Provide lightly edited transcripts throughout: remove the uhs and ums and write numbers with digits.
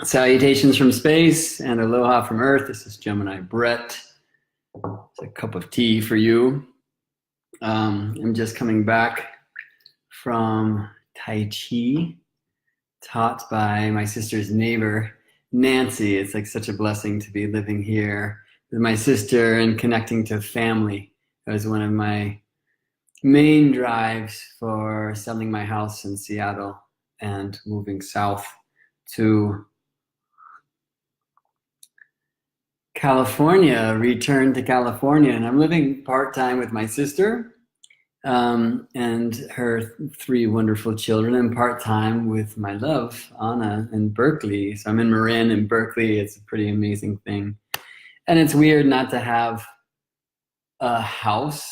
Salutations from space and aloha from Earth. This is Gemini Brett. It's a cup of tea for you. I'm just coming back from Tai Chi, taught by my sister's neighbor, Nancy. It's like such a blessing to be living here with my sister and connecting to family. It was one of my main drives for selling my house in Seattle and moving south to California, returned to California, and I'm living part-time with my sister and her 3 wonderful children, and part-time with my love, Anna, in Berkeley. So I'm in Marin in Berkeley. It's a pretty amazing thing. And it's weird not to have a house.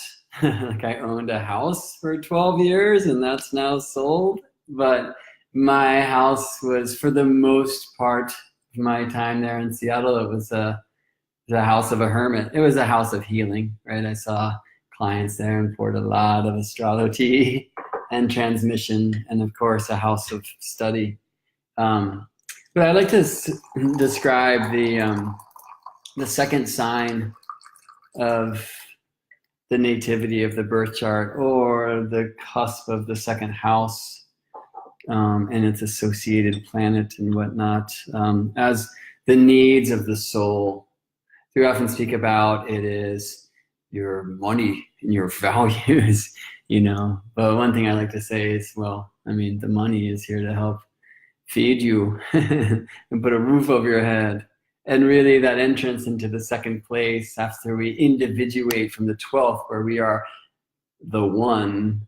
Like I owned a house for 12 years and that's now sold. But my house was, for the most part of my time there in Seattle, it was the house of a hermit. It was a house of healing, right? I saw clients there and poured a lot of astrology and transmission, and of course a house of study. But I like to describe the second sign of the nativity of the birth chart, or the cusp of the second house and its associated planet and whatnot, as the needs of the soul. We often speak about it is your money and your values, you know. But one thing I like to say is, well, I mean, the money is here to help feed you and put a roof over your head. And really that entrance into the second place after we individuate from the 12th, where we are the one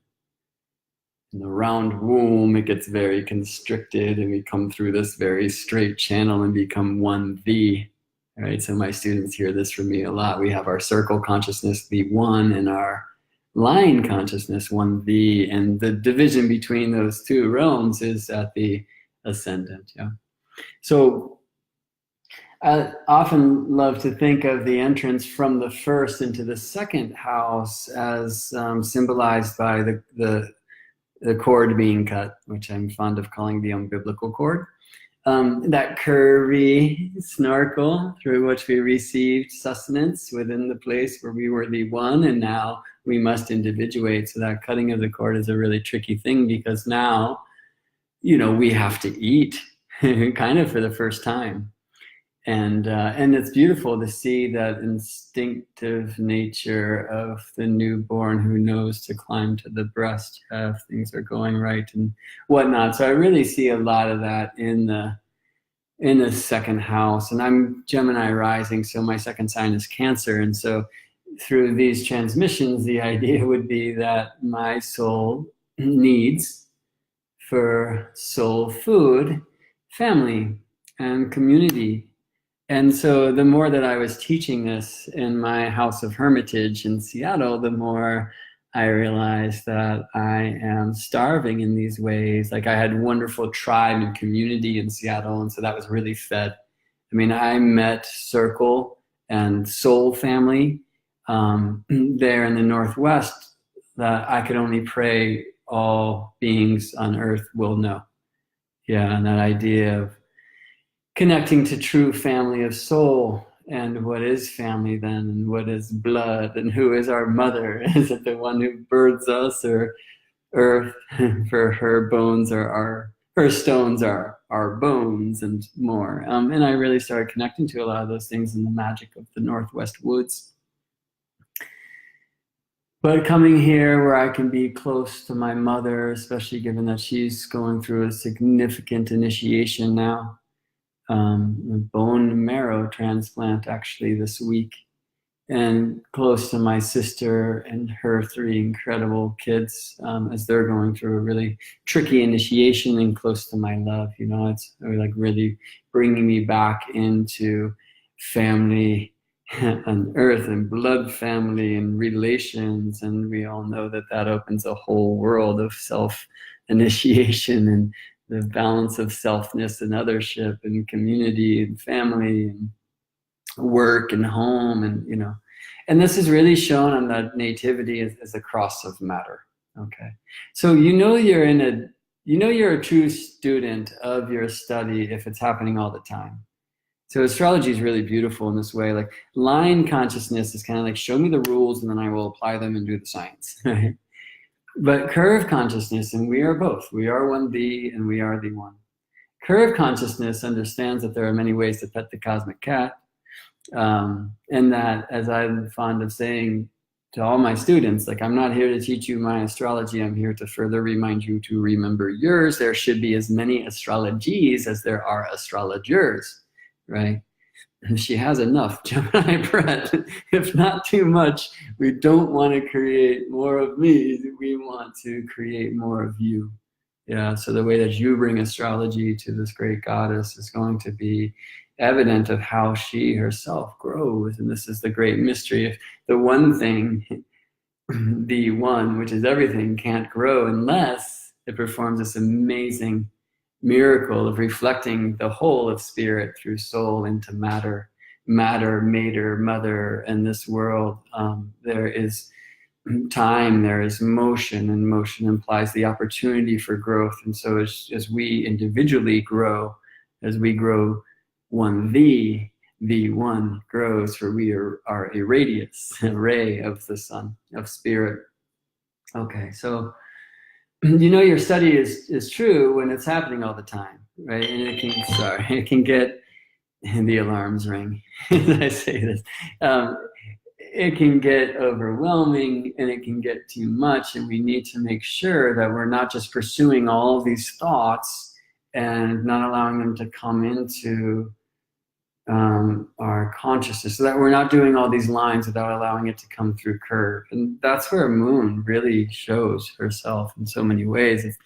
in the round womb, it gets very constricted and we come through this very straight channel and become one the. Right, so my students hear this from me a lot. We have our circle consciousness, the one, and our line consciousness, one, the, and the division between those two realms is at the ascendant. Yeah. So I often love to think of the entrance from the first into the second house as symbolized by the cord being cut, which I'm fond of calling the umbilical cord. That curvy snorkel through which we received sustenance within the place where we were the one, and now we must individuate. So that cutting of the cord is a really tricky thing, because now, you know, we have to eat kind of for the first time. And it's beautiful to see that instinctive nature of the newborn who knows to climb to the breast if things are going right and whatnot. So I really see a lot of that in the second house. And I'm Gemini rising, so my second sign is Cancer. And so through these transmissions, the idea would be that my soul needs for soul food, family, and community. And so the more that I was teaching this in my house of hermitage in Seattle, the more I realized that I am starving in these ways. Like I had wonderful tribe and community in Seattle, and so that was really fed. I mean, I met circle and soul family there in the Northwest that I could only pray all beings on earth will know. Yeah, and that idea of connecting to true family of soul, and what is family then, and what is blood, and who is our mother? Is it the one who births us, or earth? For her bones are her stones are our bones, and more. And I really started connecting to a lot of those things in the magic of the Northwest woods. But coming here where I can be close to my mother, especially given that she's going through a significant initiation now. A bone marrow transplant actually this week, and close to my sister and her 3 incredible kids as they're going through a really tricky initiation, and close to my love. You know, it's like really bringing me back into family on earth and blood family and relations. And we all know that that opens a whole world of self-initiation and the balance of selfness and othership and community and family and work and home, and, you know, and this is really shown on the nativity as a cross of matter. Okay, so you know you're in you know you're a true student of your study if it's happening all the time. So astrology is really beautiful in this way. Like line consciousness is kind of like, show me the rules and then I will apply them and do the science. Right? But curve consciousness, and we are both. We are one thee and we are the one. Curve consciousness understands that there are many ways to pet the cosmic cat. And that, as I'm fond of saying to all my students, like, I'm not here to teach you my astrology. I'm here to further remind you to remember yours. There should be as many astrologies as there are astrologers, right? And she has enough, Gemini Brett. If not too much, we don't want to create more of me. We want to create more of you. Yeah, so the way that you bring astrology to this great goddess is going to be evident of how she herself grows. And this is the great mystery. If the one thing, the one, which is everything, can't grow unless it performs this amazing miracle of reflecting the whole of spirit through soul into matter, mater, mother, and this world. There is time, there is motion, and motion implies the opportunity for growth. And so as we individually grow, as we grow one the one grows, for we are a radius, a ray of the sun, of spirit. Okay, so you know your study is true when it's happening all the time, right? And it can get, and the alarms ring as I say this. It can get overwhelming and it can get too much, and we need to make sure that we're not just pursuing all of these thoughts and not allowing them to come into our consciousness, so that we're not doing all these lines without allowing it to come through curve. And that's where Moon really shows herself in so many ways. It's,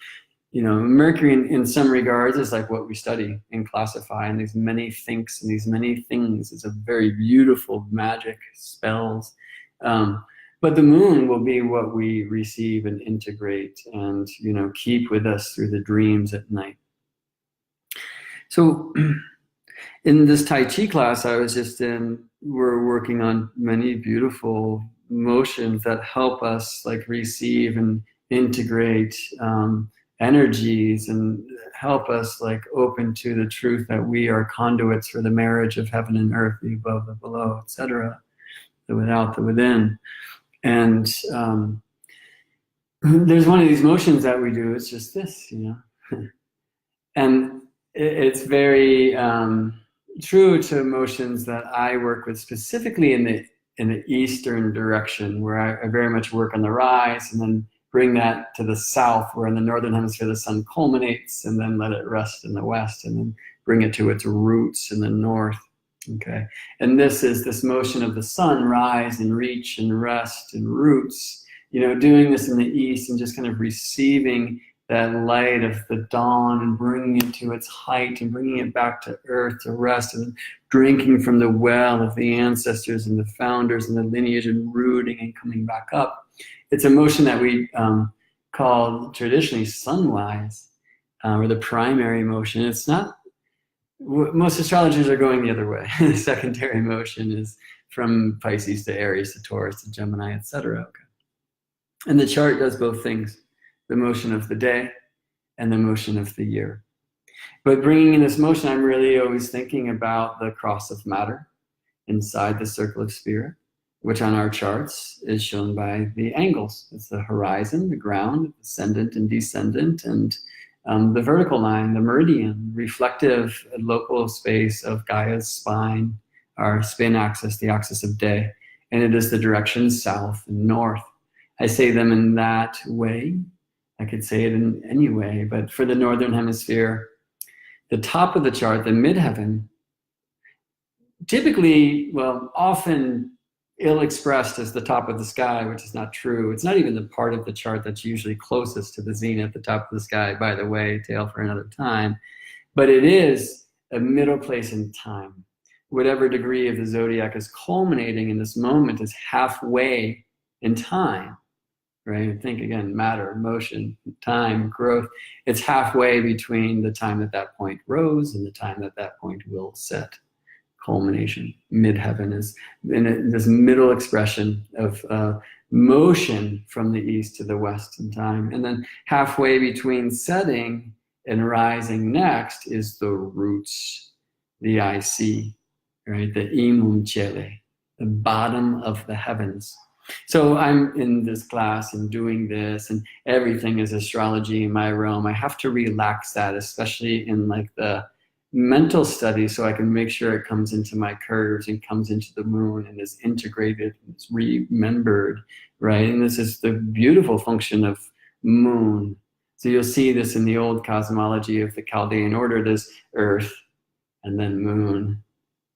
you know, Mercury in some regards is like what we study and classify, and these many thinks and these many things is a very beautiful magic spells. But the Moon will be what we receive and integrate and, you know, keep with us through the dreams at night. So in this Tai Chi class I was just in, we're working on many beautiful motions that help us like receive and integrate energies and help us like open to the truth that we are conduits for the marriage of heaven and earth, the above, the below, etc., the without, the within. And there's one of these motions that we do, it's just this, you know. And it's very true to motions that I work with specifically in the eastern direction, where I very much work on the rise and then bring that to the south, where in the northern hemisphere the sun culminates, and then let it rest in the west, and then bring it to its roots in the north. Okay, and this is this motion of the sun, rise and reach and rest and roots, you know, doing this in the east and just kind of receiving that light of the dawn and bringing it to its height and bringing it back to earth to rest, and drinking from the well of the ancestors and the founders and the lineage, and rooting and coming back up. It's a motion that we call traditionally sunwise, or the primary motion. It's not, most astrologers are going the other way. The secondary motion is from Pisces to Aries to Taurus to Gemini, etc. Okay. And the chart does both things, the motion of the day and the motion of the year. But bringing in this motion, I'm really always thinking about the cross of matter inside the circle of spirit, which on our charts is shown by the angles. It's the horizon, the ground, ascendant and descendant, and the vertical line, the meridian, reflective local space of Gaia's spine, our spin axis, the axis of day, and it is the direction south and north. I say them in that way. I could say it in any way, but for the northern hemisphere, the top of the chart, the midheaven, typically, well, often ill-expressed as the top of the sky, which is not true. It's not even the part of the chart that's usually closest to the zenith, the top of the sky, by the way, tale for another time. But it is a middle place in time. Whatever degree of the zodiac is culminating in this moment is halfway in time, right? Think again, matter, motion, time, growth. It's halfway between the time that that point rose and the time that that point will set. culmination. Midheaven is in this middle expression of motion from the east to the west in time. And then halfway between setting and rising next is the roots, the IC, right? The imum cele, the bottom of the heavens. So I'm in this class and doing this, and everything is astrology in my realm. I have to relax that, especially in like the mental study, so I can make sure it comes into my curves and comes into the moon and is integrated and is remembered, right? And this is the beautiful function of moon. So you'll see this in the old cosmology of the Chaldean order. There's Earth and then moon,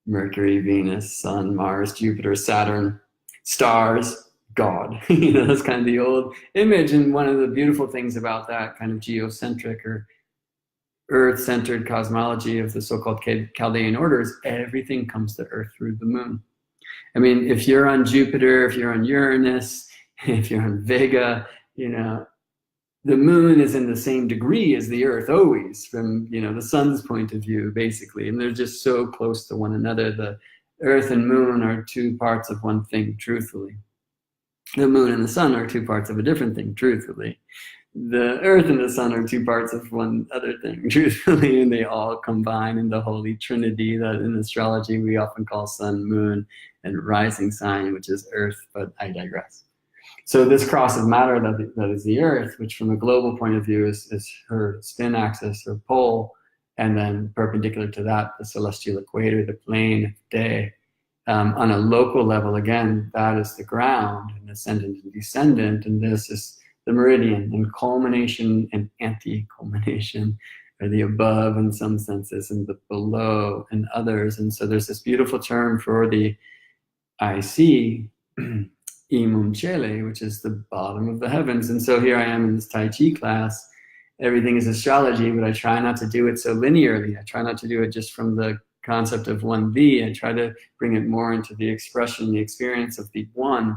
Mercury, Venus, Sun, Mars, Jupiter, Saturn, stars, God. That's kind of the old image. And one of the beautiful things about that kind of geocentric or Earth-centered cosmology of the so-called Chaldean orders, everything comes to Earth through the moon. I mean, if you're on Jupiter, if you're on Uranus, if you're on Vega, the moon is in the same degree as the Earth always, from the sun's point of view, basically. And they're just so close to one another. The Earth and moon are two parts of one thing, truthfully. The moon and the sun are two parts of a different thing, truthfully. The Earth and the sun are two parts of one other thing, truthfully, and they all combine in the Holy Trinity that in astrology we often call sun, moon, and rising sign, which is Earth, but I digress. So this cross of matter that is the Earth, which from a global point of view is her spin axis or pole, and then perpendicular to that, the celestial equator, the plane of day. On a local level, again, that is the ground, and ascendant and descendant, and this is the meridian, and culmination and anti-culmination, or the above in some senses and the below in others. And so there's this beautiful term for the IC, imum cele, which is the bottom of the heavens. And so here I am in this Tai Chi class. Everything is astrology, but I try not to do it so linearly. I try not to do it just from the concept of 1V. I try to bring it more into the expression, the experience of the one.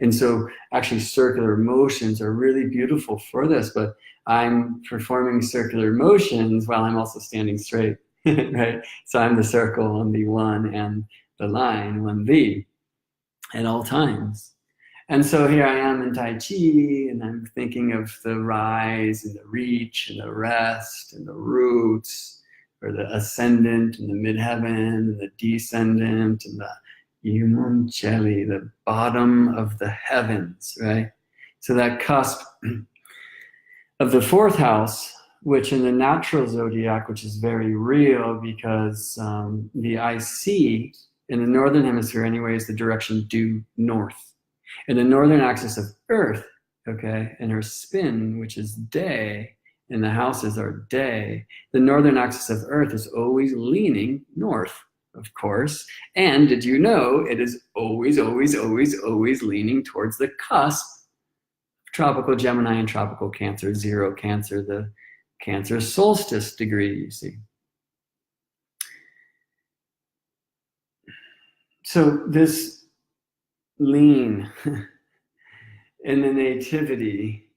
And so actually circular motions are really beautiful for this, but I'm performing circular motions while I'm also standing straight, right? So I'm the circle and the one and the line, 1V, at all times. And so here I am in Tai Chi, and I'm thinking of the rise and the reach and the rest and the roots, or the ascendant and the midheaven and the descendant and the imum cele, the bottom of the heavens, right? So that cusp of the fourth house, which in the natural zodiac, which is very real because the IC in the northern hemisphere anyway is the direction due north. In the northern axis of Earth, okay, and her spin, which is day, and the houses are day, the northern axis of Earth is always leaning north, of course. And did you know it is always, always, always, always leaning towards the cusp, tropical Gemini and tropical Cancer, zero Cancer, the Cancer solstice degree, you see. So this lean in the nativity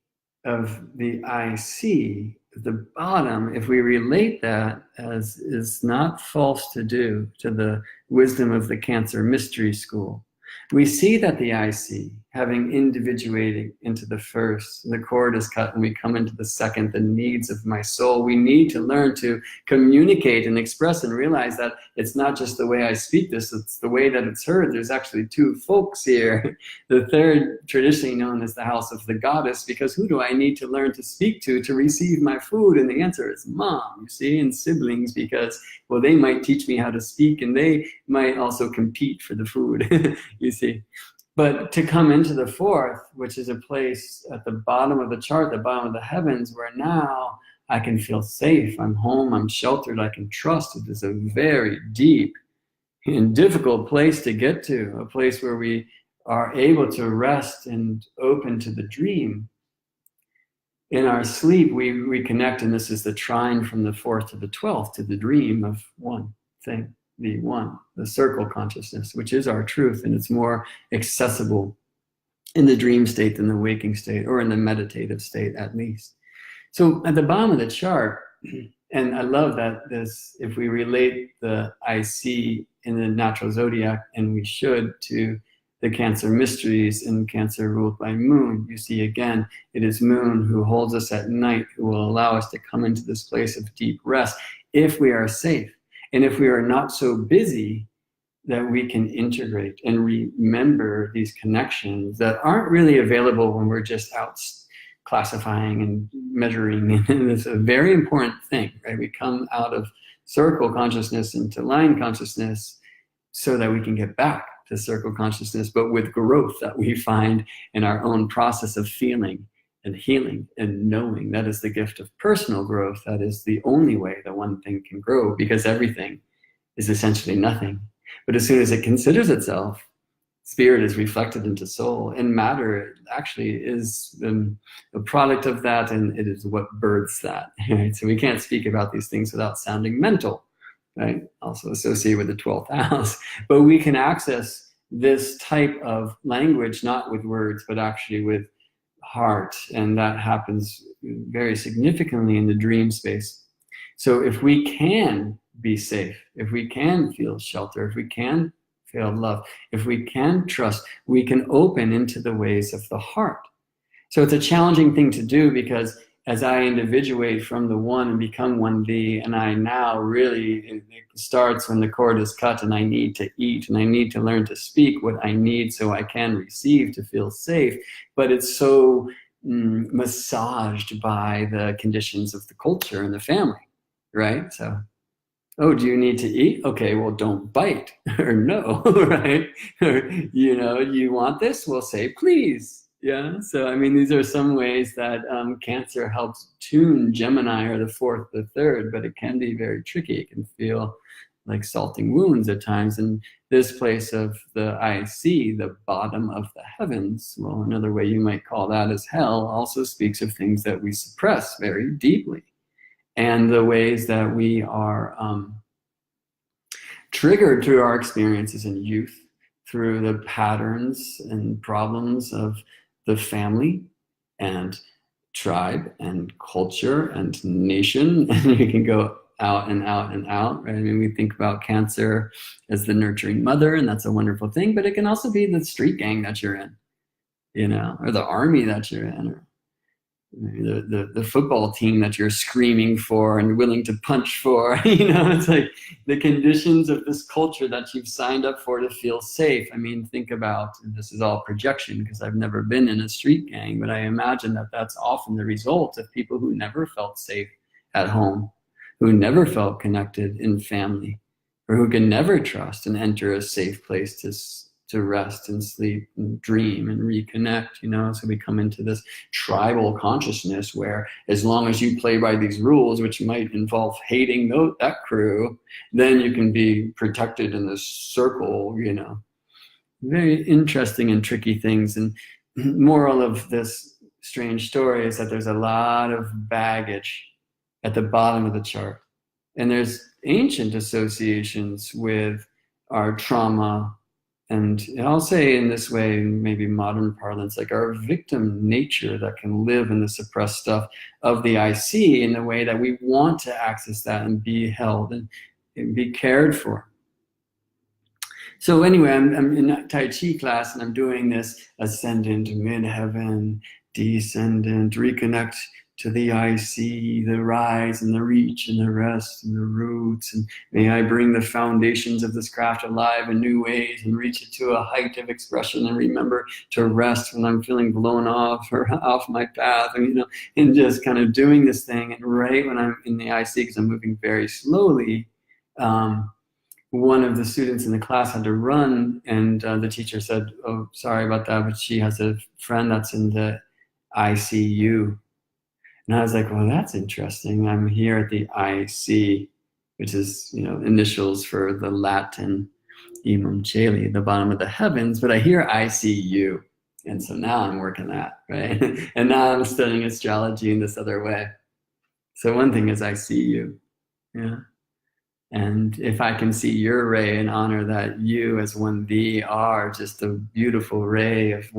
of the IC, the bottom, if we relate that as is not false to do to the wisdom of the Cancer mystery school, we see that the IC, having individuated into the first, the cord is cut and we come into the second, the needs of my soul. We need to learn to communicate and express and realize that it's not just the way I speak this, it's the way that it's heard. There's actually two folks here. The third, traditionally known as the house of the goddess, because who do I need to learn to speak to receive my food? And the answer is mom, you see, and siblings, because, well, they might teach me how to speak and they might also compete for the food, you see. But to come into the fourth, which is a place at the bottom of the chart, the bottom of the heavens, where now I can feel safe, I'm home, I'm sheltered, I can trust. It is a very deep and difficult place to get to, a place where we are able to rest and open to the dream. In our sleep, we reconnect, and this is the trine from the fourth to the 12th, to the dream of one thing. The one, the circle consciousness, which is our truth, and it's more accessible in the dream state than the waking state, or in the meditative state at least. So at the bottom of the chart, And I love that this, if we relate the IC in the natural zodiac, and we should, to the Cancer mysteries in Cancer ruled by Moon, you see again, it is Moon who holds us at night, who will allow us to come into this place of deep rest if we are safe. And if we are not so busy that we can integrate and remember these connections that aren't really available when we're just out classifying and measuring. And it's a very important thing, right? We come out of circle consciousness into line consciousness so that we can get back to circle consciousness, but with growth that we find in our own process of feeling and healing and knowing. That is the gift of personal growth. That is the only way that one thing can grow, because everything is essentially nothing. But as soon as it considers itself, spirit is reflected into soul, and matter actually is a product of that, and it is what births that. Right? So we can't speak about these things without sounding mental, right? Also associated with the 12th house. But we can access this type of language not with words, but actually with heart, and that happens very significantly in the dream space. So if we can be safe, if we can feel shelter, if we can feel love, if we can trust, we can open into the ways of the heart. So it's a challenging thing to do, because as I individuate from the one and become one thee, and I now really, it starts when the cord is cut and I need to eat and I need to learn to speak what I need so I can receive to feel safe. But it's so massaged by the conditions of the culture and the family, right? So, oh, do you need to eat? Okay, well, don't bite, or no, right? Or, you want this? Well, say please. Yeah, so I mean, these are some ways that Cancer helps tune Gemini, or the fourth, the third, but it can be very tricky. It can feel like salting wounds at times. And this place of the IC, the bottom of the heavens, well, another way you might call that is hell, also speaks of things that we suppress very deeply. And the ways that we are triggered through our experiences in youth, through the patterns and problems of the family and tribe and culture and nation. And you can go out and out and out, right? I mean, we think about Cancer as the nurturing mother, and that's a wonderful thing, but it can also be the street gang that you're in, or the army that you're in, or the football team that you're screaming for and willing to punch for. It's like the conditions of this culture that you've signed up for to feel safe. I mean, think about, and this is all projection because I've never been in a street gang, but I imagine that that's often the result of people who never felt safe at home, who never felt connected in family, or who can never trust and enter a safe place to rest and sleep and dream and reconnect, so we come into this tribal consciousness where, as long as you play by these rules, which might involve hating that crew, then you can be protected in this circle. Very interesting and tricky things. And moral of this strange story is that there's a lot of baggage at the bottom of the chart, and there's ancient associations with our trauma. And I'll say in this way, maybe modern parlance, like our victim nature that can live in the suppressed stuff of the IC, in the way that we want to access that and be held and be cared for. So anyway, I'm in a Tai Chi class, and I'm doing this ascendant, midheaven, descendant, reconnect to the IC, the rise and the reach and the rest and the roots. And may I bring the foundations of this craft alive in new ways and reach it to a height of expression, and remember to rest when I'm feeling blown off or off my path, and just kind of doing this thing. And right when I'm in the IC, because I'm moving very slowly, one of the students in the class had to run, and the teacher said, oh, sorry about that, but she has a friend that's in the ICU. And I was like, well, that's interesting. I'm here at the IC, which is, initials for the Latin Imum Caeli, the bottom of the heavens, but I hear ICU. And so now I'm working that, right? And now I'm studying astrology in this other way. So one thing is I see you, yeah. And if I can see your ray and honor that you as one thee are just a beautiful ray of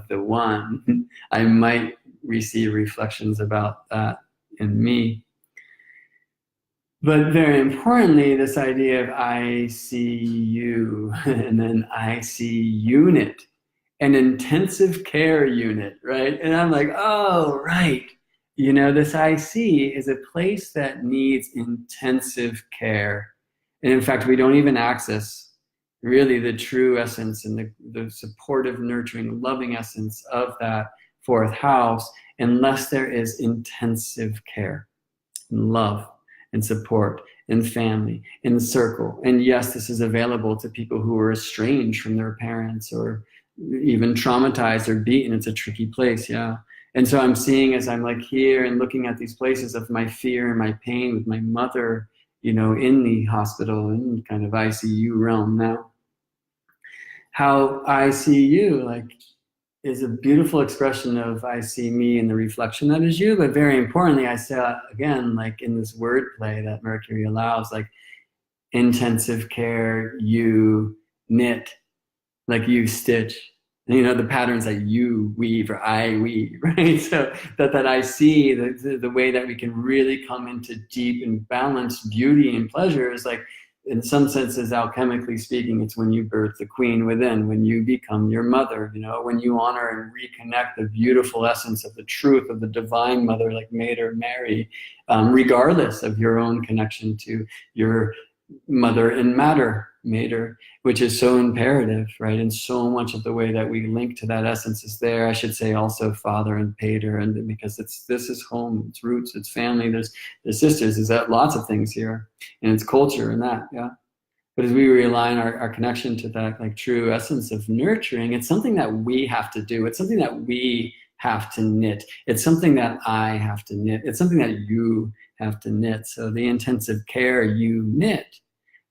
the one, I might receive reflections about that in me. But very importantly, this idea of ICU and then ICUnit, an intensive care unit, right? And I'm like, oh, right. You know, this IC is a place that needs intensive care. And in fact, we don't even access really the true essence and the supportive, nurturing, loving essence of that fourth house unless there is intensive care and love and support and family and circle. And yes, this is available to people who are estranged from their parents or even traumatized or beaten. It's a tricky place, yeah. And so I'm seeing as I'm like here and looking at these places of my fear and my pain with my mother, you know, in the hospital in kind of ICU realm now, how I see you, like, is a beautiful expression of I see me in the reflection that is you, but very importantly, I saw again, like in this wordplay that Mercury allows, like intensive care, you knit, like you stitch, you know, the patterns that you weave or I weave, right? So that I see the way that we can really come into deep and balanced beauty and pleasure is like, in some senses, alchemically speaking, it's when you birth the queen within, when you become your mother, you know, when you honor and reconnect the beautiful essence of the truth of the divine mother, like Mater Mary, regardless of your own connection to your mother and matter, Mater, which is so imperative, right? And so much of the way that we link to that essence is there. I should say also father and pater, and because this is home, it's roots, it's family, there's sisters, there's that lots of things here, and it's culture and that, yeah. But as we realign our connection to that like true essence of nurturing, it's something that we have to do. It's something that we have to knit. It's something that I have to knit. It's something that you have to knit. So the intensive care you knit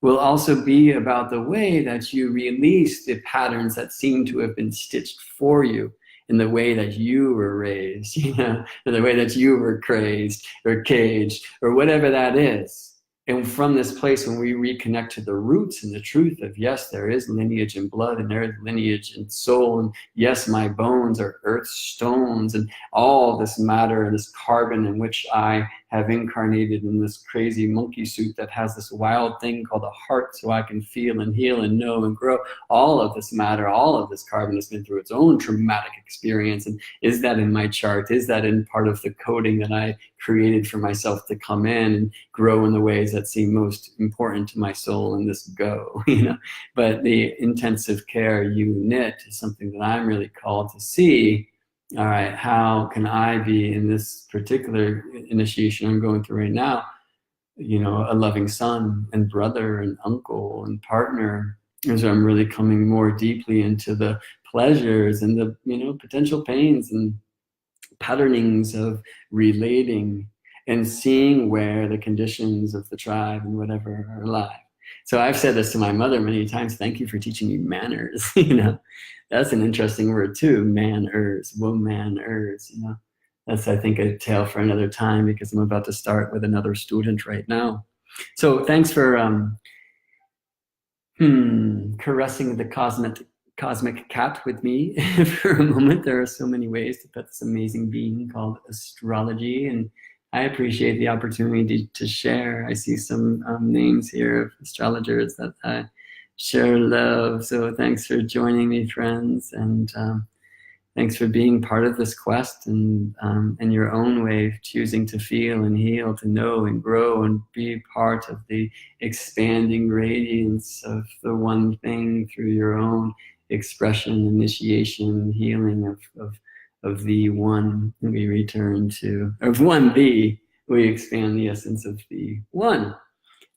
will also be about the way that you release the patterns that seem to have been stitched for you in the way that you were raised, you know, in the way that you were crazed or caged or whatever that is. And from this place, when we reconnect to the roots and the truth of, yes, there is lineage and blood, and there is lineage and soul, and yes, my bones are earth stones, and all this matter and this carbon in which I have incarnated in this crazy monkey suit that has this wild thing called a heart, so I can feel and heal and know and grow. All of this matter, all of this carbon has been through its own traumatic experience. And is that in my chart? Is that in part of the coding that I created for myself to come in and grow in the ways that seem most important to my soul in this go, you know? But the intensive care you knit is something that I'm really called to see. All right, how can I be in this particular initiation I'm going through right now, you know, a loving son and brother and uncle and partner, as I'm really coming more deeply into the pleasures and the, you know, potential pains and patternings of relating and seeing where the conditions of the tribe and whatever are alive. So I've said this to my mother many times, thank you for teaching me manners, you know. That's an interesting word too, manners, womanners, you know. That's, I think, a tale for another time because I'm about to start with another student right now. So thanks for caressing the cosmic cat with me for a moment. There are so many ways to put this amazing being called astrology, and I appreciate the opportunity to share. I see some names here of astrologers that I share love. So thanks for joining me, friends, and thanks for being part of this quest and in your own way, choosing to feel and heal, to know and grow and be part of the expanding radiance of the one thing through your own expression, initiation, healing of the one. We return to, of one the, we expand the essence of the one.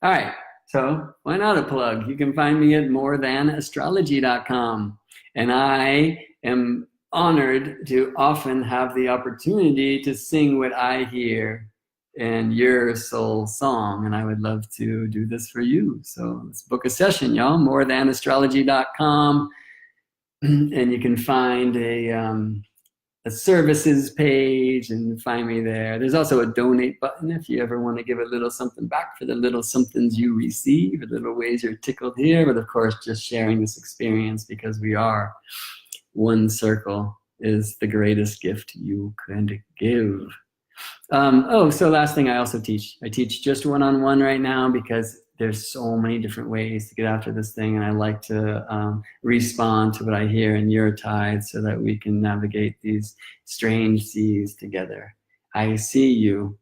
All right, so why not a plug? You can find me at morethanastrology.com. And I am honored to often have the opportunity to sing what I hear in your soul song. And I would love to do this for you. So let's book a session, y'all. morethanastrology.com. And you can find a services page and find me there. There's also a donate button if you ever want to give a little something back for the little somethings you receive, the little ways you're tickled here. But of course, just sharing this experience because we are one circle is the greatest gift you could give. So last thing, I also teach. I teach just one-on-one right now because there's so many different ways to get after this thing, and I like to respond to what I hear in your tide so that we can navigate these strange seas together. I see you,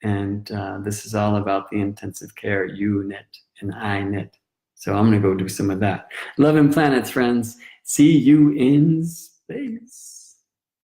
and this is all about the intensive care you knit and I knit. So I'm going to go do some of that. Love and planets, friends. See you in space.